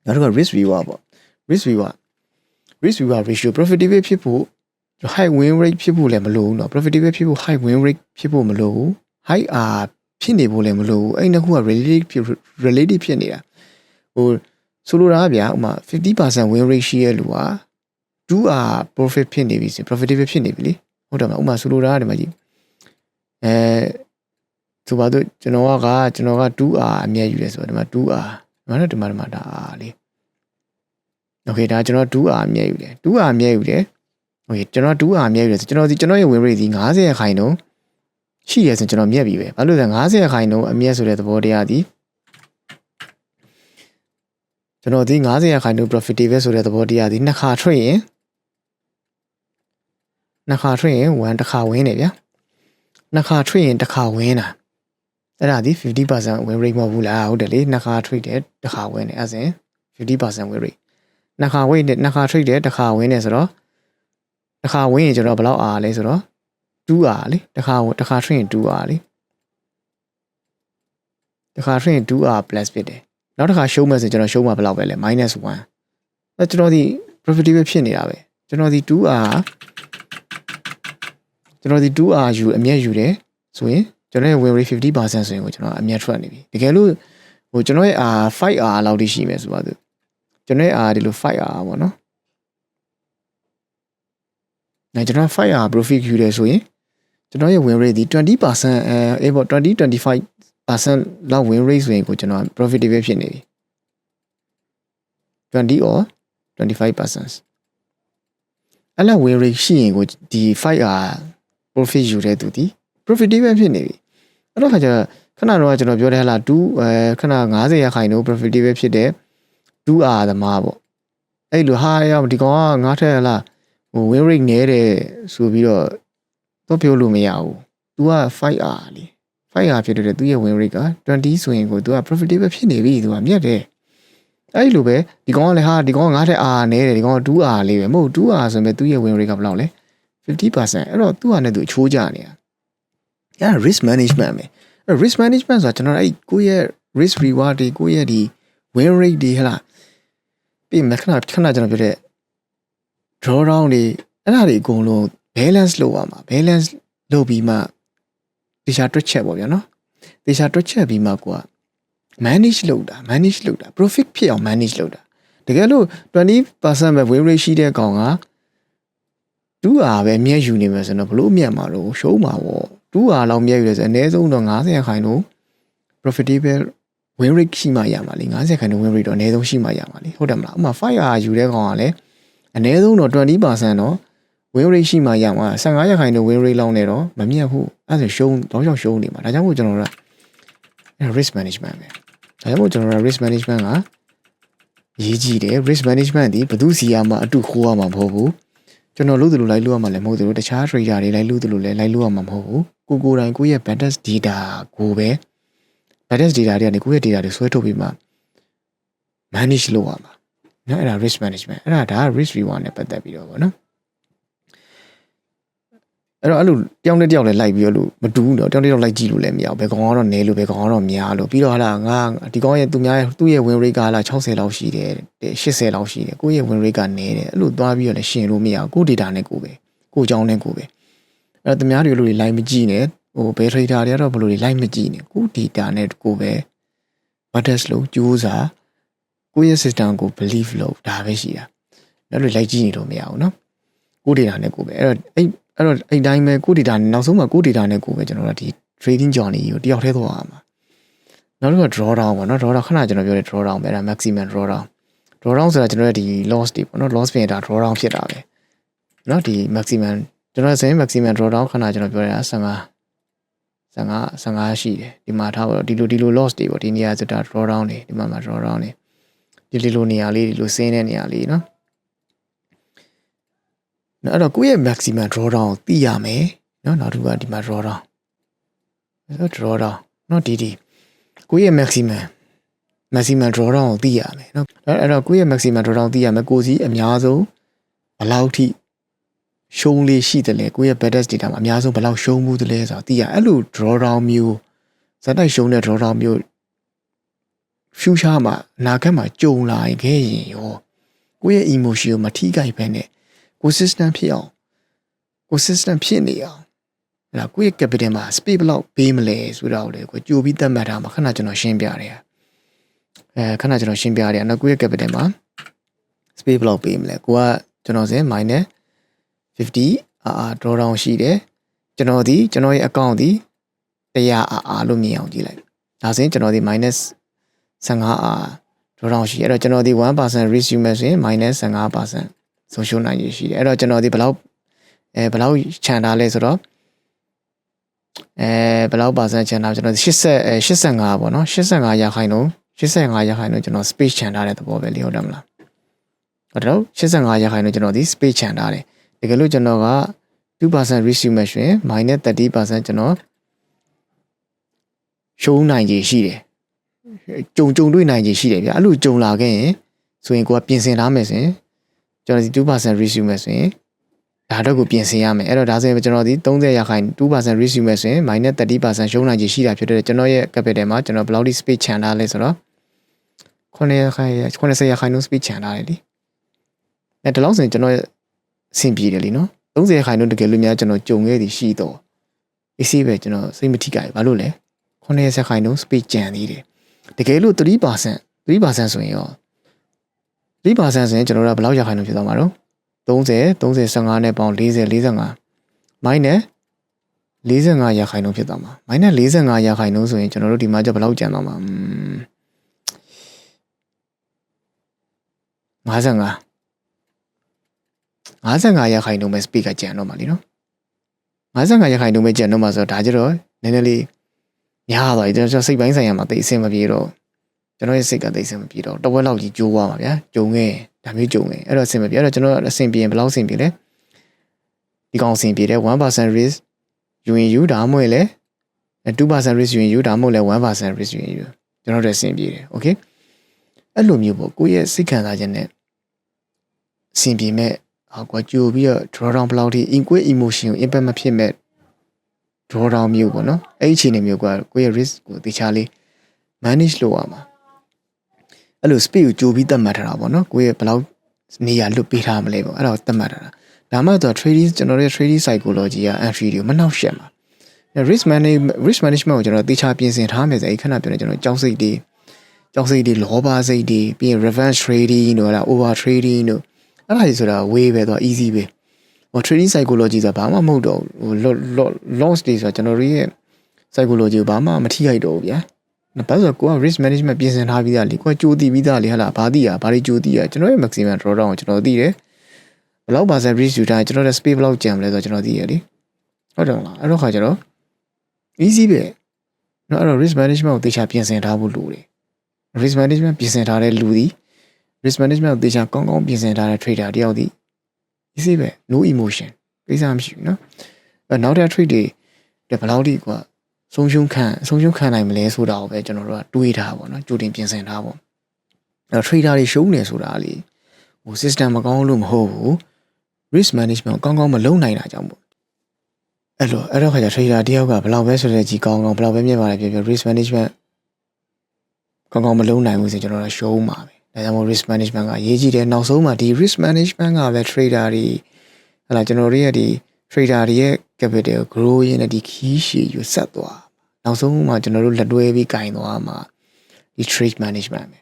နောက်တစ်ခါ risk reward ပေါ့ risk reward ratio profitable ဖြစ်ဖို့ high win rate ဖြစ်ဖို့လည်းမလိုဘူးเนาะ profitable ဖြစ်ဖို့ high win rate ဖြစ်ဖို့မလိုဘူး high R ဖြစ်နေဖို့လည်းမလိုဘူးအဲ့နှစ်ခုက relative ဖြစ်နေတာဟိုဆိုလိုတာကဗျာဥမာ 50% win rate ရှိရလို့က 2R profit ဖြစ်နေပြီဆို profitable ဖြစ်နေပြီလေဟုတ်တယ်မဥမာဆိုလိုတာကဒီမှာကြည့်ဆိုပါတော့ကျွန်တော်က 2R အမြဲယူရဲဆိုတော့ဒီမှာ 2R ဒီမှာဒါ R လေး okay ဒါကျွန်တော် 2R အမြဲယူတယ် 2R အမြဲယူတယ် okay ကျွန်တော် 2R အမြဲယူတယ်ဆိုကျွန်တော်ရဲ့ win rate ဒီ50%ရှိရဆိုကျွန်တော်မြက်ပြီပဲဘာလို့လဲ50%အမြဲဆိုတဲ့သဘောတရားဒီကျွန်တော်ဒီ50% profitable ဆိုတဲ့သဘောတရားဒီနှစ်ခါထွက်ရင်1တစ်ခါဝင်းနေဗျာနှစ်ခါထွက်ရင်တစ်ခါဝင်းတာအဲ့ဒါဒီ 50% win rate မဟုတ်ဘူးလားဟုတ်တယ်လေနှစ်ခါထွက်တယ်တစ်ခါဝင်းနေအဲ့ဒါ50% win rate နှစ်ခါထွက်တယ်တစ်ခါဝင်းနေဆိုတော့တစ်ခါဝင်းရင်ကျွန်တော်ဘယ်လောက်အားလဲဆိုတော့ 2R လေတစ်ခါထွက်ရင် 2R လေတစ်ခါထွက်ရင် 2R plus ဖြစ်တယ်နောက်တစ်ခါရှုံးမယ်ဆိုကျွန်တော်ရှုံးမှာဘယ်လောက်ပဲလဲ -1 အဲ့ကျွန်တော်ဒီ profitable ဖြစ်နေတာပဲကျွန်တော်ဒီ 2R ယူအမြတ်ယူတယ်ဆိုရင်ကျွန်တော်ရဲ့ win rate 50% ဆိုရင်ကိုကျွန်တော်အမြတ်ထွက်နေပြီတကယ်လို့ဟိုကျွန်တော်ရဲ့ 5R လောက်တိရှိမယ်ဆိုပါစို့ကျွန်တော်ရဲ့ R ဒီလို 5R ပေါ့နော်။ကျွန်တော် 5R profit ယူတယ်ဆိုရင်ကျွန်တော်ရဲ့ win rate ဒီ 20% ပေါ့20-25% လောက် win rate ဆိုရင်ကိုကျွန်တော် profitable ဖြစ်နေပြီ20 or 25%အဲ့လောက် win rate ရှိရင်ကိုဒီ 5R profit ယူတဲ့သူဒီ profitable ဖြစ်နေပြီအဲ့တော့ခါကျခဏတော့ကျွန်တော်ပြောတယ်ဟလားခဏ50% profitable ဖြစ်တဲ့ 2R သမားပေါ့အဲ့လိုဟာရဒီကောင်ကငါထက်ဟလားဟို win rate နည်းတယ်ဆိုပြီးတော့ပြောလို့မရဘူး तू က 5R လေ 5R ဖြစ်တဲ့သူရဲ့ win rate က20ဆိုရင်ကို तू က profitable ဖြစ်နေပြီ तू ကမြတ်တယ်အဲ့လိုပဲဒီကောင်ကလည်းဟာဒီကောင်ကငါထက် R နည်းတယ်ဒီကောင်က 2R လေးပဲမဟုတ် 2R ဆိုရင်သူရဲ့ win rate ကဘယ်လောက်လဲ 50% အဲ့တော့သူ့ဟာနဲ့သူအချိုးကျနေတာအဲ့ဒါ risk management ပဲအဲ့ risk management ဆိုတာကျွန်တော်အဲ့ကိုယ့်ရဲ့ risk reward တွေကိုယ့်ရဲ့ဒီ win rate တွေဟလားပြီးမခဏကျွန်တော်ပြောတဲ့ draw down တွေအဲ့ဒါတွေအကုန်လုံး balance လုပ်ရမှာ balance လုပ်ပြီးမှတေချာတွက်ချက်ပေါ့ဗျာနော်တေချာတွက်ချက်ပြီးမှကိုက manage လုပ်တာ profit ဖြစ်အောင် manage လုပ်တာတကယ်လို့ 20% ပဲ win rate ရှိတဲ့ကောင်က 2R ပဲအမြဲယူနေမယ်ဆိုတော့ဘလို့အမြတ်မှာတော့ရှုံးမှာပေါ့ 2R လောက်မြဲယူတယ်ဆိုအနည်းဆုံးတော့50% profitable win rate ရှိမှရမှာလေ50% win rate တော့အနည်းဆုံးရှိမှရမှာလေဟုတ်တယ်မလားဥပမာ 5R ယူတဲ့ကောင်ကလည်းအနည်းဆုံးတော့ 20% တော့ win rate ရှိမှရမှာ15% win rate လောက်နဲ့တော့မမြတ်ဘူးအဲ့ဒါရှုံးတော့ရှုံးနေမှာဒါကြောင့်မို့ကျွန်တော်တို့က risk management ပဲဒါကြောင့်မို့ကျွန်တော်တို့ risk management ကရေးကြည့်တယ် risk management ဒီဘယ်သူစီရမှာအတူခိုးရမှာမဟုတ်ဘူးကျွန်တော်လို့သူလိုလိုက်လို့ရမှာလည်းမဟုတ်ဘူးတခြား trader တွေလိုက်လို့သူလိုလည်းလိုက်လို့ရမှာမဟုတ်ဘူးကိုယ်တိုင်ကိုယ့်ရဲ့ balance data ကိုပဲ balance data တွေကနေကိုယ့်ရဲ့ data တွေဆွဲထုတ်ပြီးမှ manage လုပ်ရမှာနော်အဲ့ဒါ risk management အဲ့ဒါ risk reward နဲ့ပတ်သက်ပြီးတော့ဗောနော်အဲ့တော့အဲ့လိုတယောက်နဲ့တယောက်လည်းလိုက်ပြီးတော့လို့မတူဘူးတော့တယောက်နဲ့တယောက်လိုက်ကြည့်လို့လည်းမရဘူးဘယ်ကောင်ကတော့နည်းလို့ဘယ်ကောင်ကတော့များလို့ပြီးတော့ဟာလားငါဒီကောင်ရဲ့သူ့ရဲ့ win rate ကဟာလား60လောက်ရှိတယ်80လောက်ရှိတယ်ကိုယ့်ရဲ့ win rate ကနည်းတယ်အဲ့လိုသွားပြီးတော့လည်းရှင်လို့မရဘူးကိုယ့် data နဲ့ကိုယ်ပဲကိုယ့်အကြောင်းနဲ့ကိုယ်ပဲအဲ့တော့သူများတွေလို့လိုက်မကြည့်နဲ့ဟိုဘယ် trader တွေကတော့ဘလို့လိုက်မကြည့်နဲ့ကိုယ့် data နဲ့ကိုယ်ပဲ budget လို့ကြိုးစားကိုယ့်ရဲ့ system ကို believe လို့ဒါပဲရှိတာအဲ့လိုလိုက်ကြည့်နေတော့မရဘူးเนาะကိုယ့် data နဲ့ကိုယ်ပဲအဲ့တိုင်းပဲကိုယ့် data နဲ့နောက်ဆုံးမှာကိုယ့် data နဲ့ကိုယ်ပဲကျွန်တော်တို့ဒီ trading journey ကိုတယောက်တည်းသွားရမှာနောက်တစ်ခုက draw down ပေါ့နော် draw down ခဏကျွန်တော်ပြောတဲ့ draw down ပဲဒါ maximum draw down ဆိုတာကျွန်တော်တို့ဒီ loss တွေပေါ့နော် loss ဖြစ်ရင်ဒါ draw down ဖြစ်တာပဲเนาะဒီ maximum ကျွန်တော်ဆိုရင် maximum draw down ခဏကျွန်တော်ပြောတာ15ရှိတယ်ဒီမှာထားပါတော့ဒီလို loss တွေပေါ့ဒီနေရာဆိုတာ draw down တွေဒီမှာ draw down တွေဒီလိုနေရာလေးဒီလိုဆင်းတဲ့နေရာလေးเนาะအဲ့တော့ကိုယ့်ရဲ့ maximum draw down ကိုသိရမယ်เนาะနောက်တစ်ခုကဒီမှာ draw down เนาะဒီကိုယ့်ရဲ့ maximum draw down ကိုသိရမယ်เนาะအဲ့တော့ကိုယ့်ရဲ့ maximum draw down သိရမယ်ကိုစီအများဆုံးဘယ်လောက်ထိရှုံးလေးရှိတယ်လဲကိုယ့်ရဲ့ balance data မှာအများဆုံးဘယ်လောက်ရှုံးမှုတယ်လဲဆိုတာသိရအဲ့လို draw down မျိုးဇာတ်တိုက်ရှုံးတဲ့ draw down မျိုး future မှာအနာဂတ်မှာကြုံလာခဲ့ရင်ရောကိုယ့်ရဲ့ emotion ကိုမထိခိုက်ဘဲနဲ့ consistent ဖြစ်အောင် consistent ဖြစ်နေအောင်ဟလာကိုယ့်ရဲ့ capital မှာ space ဘယ်လောက်ပေးမလဲဆိုတာကိုလေကိုကြိုပြီးသတ်မှတ်ထားမှာခဏကျွန်တော်ရှင်းပြရတယ်ခဏကျွန်တော်ရှင်းပြရတယ်နော်ကိုယ့်ရဲ့ capital မှာ space ဘယ်လောက်ပေးမလဲကိုကကျွန်တော်စင် minus 50 draw down ရှိတယ်ကျွန်တော်ရဲ့ account ဒီ100 လို့မြင်အောင်ကြည့်လိုက်ဒါဆိုရင်ကျွန်တော်ဒီ minus 15 draw down ရှိအဲ့တော့ကျွန်တော်ဒီ 1% risk ယူမယ်ဆိုရင် minus 15% ဆုံးရှုံးနိုင်ရရှိတယ်အဲ့တော့ကျွန်တော်ဒီဘယ်လောက်ခြံထားလဲဆိုတော့ဘယ်လောက်ပါစံခြံထားကျွန်တော်85ပေါ့နော်85ရာခိုင်နှုန်းကျွန်တော် space ခြံထားတဲ့သဘောပဲလေဟုတ်တယ်မလားဟုတ်တယ်85ရာခိုင်နှုန်းကျွန်တော်ဒီ space ခြံထားတယ်တကယ်လို့ကျွန်တော်က 2% risk ယူမယ်ဆိုရင် minus 30% ကျွန်တော်ရှုံးနိုင်ခြေရှိတယ်ကြုံတွေ့နိုင်ခြေရှိတယ်ဗျအဲ့လိုကြုံလာခဲ့ရင်ဆိုရင်ကိုကပြင်ဆင်ထားမယ်ဆိုရင်ကျွန်တော်ဒီ 2% risk ယူမယ်ဆိုရင်ဒါတော့ကိုပြင်ဆင်ရမယ်အဲ့တော့ဒါဆိုရင်ကျွန်တော်ဒီ30ရာခိုင် 2% risk ယူမယ်ဆိုရင် minus 30% ရှုံးနိုင်ခြေရှိတာဖြစ်တဲ့ကျွန်တော်ရဲ့ capital မှာကျွန်တော်ဘယ်လောက်ထိ space ခြံထားလဲဆိုတော့90ရာခိုင်နှုန်း space ခြံထားတယ်လीအဲ့ဒါလောက်ဆိုရင်ကျွန်တော်အဆင်ပြေတယ်လीနော်30ရာခိုင်နှုန်းတကယ်လို့များကျွန်တော်ကြုံခဲ့သည်ရှိတော့အစီပဲကျွန်တော်စိတ်မထိကြဘူးဘာလို့လဲ90ရာခိုင်နှုန်း space ကြံသေးတယ်တကယ်လို့ 3% ဆိုရင်ရော 3% ဆိုရင်ကျွန်တော်တို့ကဘယ်လောက်ရာခိုင်နှုန်းဖြစ်သွားမှာတော့30 15နဲ့ပေါင်း40 45 minus 45ရာခိုင်နှုန်းဖြစ်သွားမှာ minus 45ရာခိုင်နှုန်းဆိုရင်ကျွန်တော်တို့ဒီမှာကျဘယ်လောက်ကျန်သွားမှာ55ရာခိုင်နှုန်းပဲ speed ကကျန်တော့မှာလीနော်55ရာခိုင်နှုန်းပဲကျန်တော့မှာဆိုတော့ဒါကြတော့နည်းနည်းလေးများသွားပြီကျွန်တော်စိတ်ပိုင်းဆိုင်ရာမှာတိတ်အဆင်မပြေတော့ကျွန်တော်ရဲ့စိတ်ကတိတ်အဆင်မပြေတော့တဝက်လောက်ကြီးကျိုးသွားမှာဗျာကြုံခဲ့ဒါမျိုးကြုံခဲ့အဲ့တော့အဆင်မပြေအဲ့တော့ကျွန်တော်အဆင်ပြေရင်ဘယ်လောက်အဆင်ပြေလဲဒီကောင်အဆင်ပြေတယ် 1% risk ယူရင်ယူဒါမှမဟုတ်လေ2% risk ယူရင်ယူဒါမှမဟုတ်လေ 1% risk ယူရင်ယူကျွန်တော်တို့အဆင်ပြေတယ်โอเคအဲ့လိုမျိုးပေါ့ကိုယ့်ရဲ့စိတ်ခံစားချက်နဲ့အဆင်ပြေမဲ့ကွာကြိုပြီးတော့ draw down ဘယ်လောက်ထိ emotion ကို impact မဖြစ်မဲ့ draw down မျိုးပေါ့နော်အဲ့ဒီအခြေအနေမျိုးကကိုယ့်ရဲ့ risk ကိုတေချာလေး manage လုပ်ရမှာအဲ့လို speed ကိုကြိုပြီးသတ်မှတ်ထားတာပေါ့နော်ကိုယ့်ရဲ့ဘယ်လောက်နေရာလွတ်ပေးထားမလဲပေါ့အဲ့ဒါကိုသတ်မှတ်ထားတာဒါမှတော့ trading ကျွန်တော်ရဲ့ trading psychology က entry တွေကိုမနှောက်ယှက်မှာ risk management ကိုကျွန်တော်တေချာပြင်ဆင်ထားမယ်ဆိုအဲ့ခဏပြောနေကျွန်တော်ကြောက်စိတ်တွေလောဘစိတ်တွေပြီးရင် revenge trading တို့လား over trading တို့အဲ့ဒါကြီးဆိုတာ way ပဲတော့ easy ပဲဟို trading psychology ဆိုတာဘာမှမဟုတ်တော့ဟို loss တွေဆိုတာကျွန်တော်တို့ရဲ့ psychology ကိုဘာမှမထိခိုက်တော့ဘူးဗျာဘာလို့ဆိုကိုက risk management ပြင်ဆင်ထားပြီးသားလေကိုကကြိုးတည်ပြီးသားလေဟာလားဘာသိရဘာတွေကြိုးတည်ရကျွန်တော်ရဲ့ maximum drawdown ကိုကျွန်တော်သိတယ်ဘယ်လောက်ပါစ risk ယူထားကျွန်တော်ရဲ့ space ဘယ်လောက်ကျန်မလဲဆိုတော့ကျွန်တော်သိရလေဟုတ်တယ်မလားအဲ့တော့ခါကျတော့ easy ပဲနော်အဲ့တော့ risk management ကိုတေချာပြင်ဆင်ထားဖို့လိုတယ် risk management ပြင်ဆင်ထားတဲ့လူသည် risk management ကိုတေချာကောင်းကောင်းပြင်ဆင်ထားတဲ့ trader တယောက်သည် easy ပဲ no emotion ကိစ္စမရှိဘူးနော်အဲ့နောက်တဲ့ trade တွေဘယ်လောက်ထိကွာဆုံးရှုံးခံနိုင်မလဲဆိုတာကိုပဲကျွန်တော်တို့ကတွေးထားပါတော့ကြိုတင်ပြင်ဆင်ထားပါအဲ့ trader တွေရှုံးနေဆိုတာလေဟို system မကောင်းလို့မဟုတ်ဘူး risk management ကောင်းကောင်းမလုပ်နိုင်တာကြောင့်ပေါ့အဲ့တော့ခါကျ trader တယောက်ကဘယ်လောက်ပဲဆိုတဲ့ကြီးကောင်းကောင်းဘယ်လောက်ပဲမြင်ပါလေပြော risk management ကောင်းကောင်းမလုပ်နိုင်ဘူးဆိုကျွန်တော်တို့ရှုံးမှာပဲဒါကြောင့်မို့ risk management ကအရေးကြီးတယ်နောက်ဆုံးမှာဒီ risk management ကပဲ trader တွေဟလာကျွန်တော်တို့ရဲ့ဒီ trader တွေရဲ့ capital grow ရင်းနဲ့ဒီ key ရှည်ယူဆက်သွားနောက်ဆုံးမှာကျွန်တော်တို့လက်တွဲပြီးကင်သွားမှာဒီ trade management ပဲ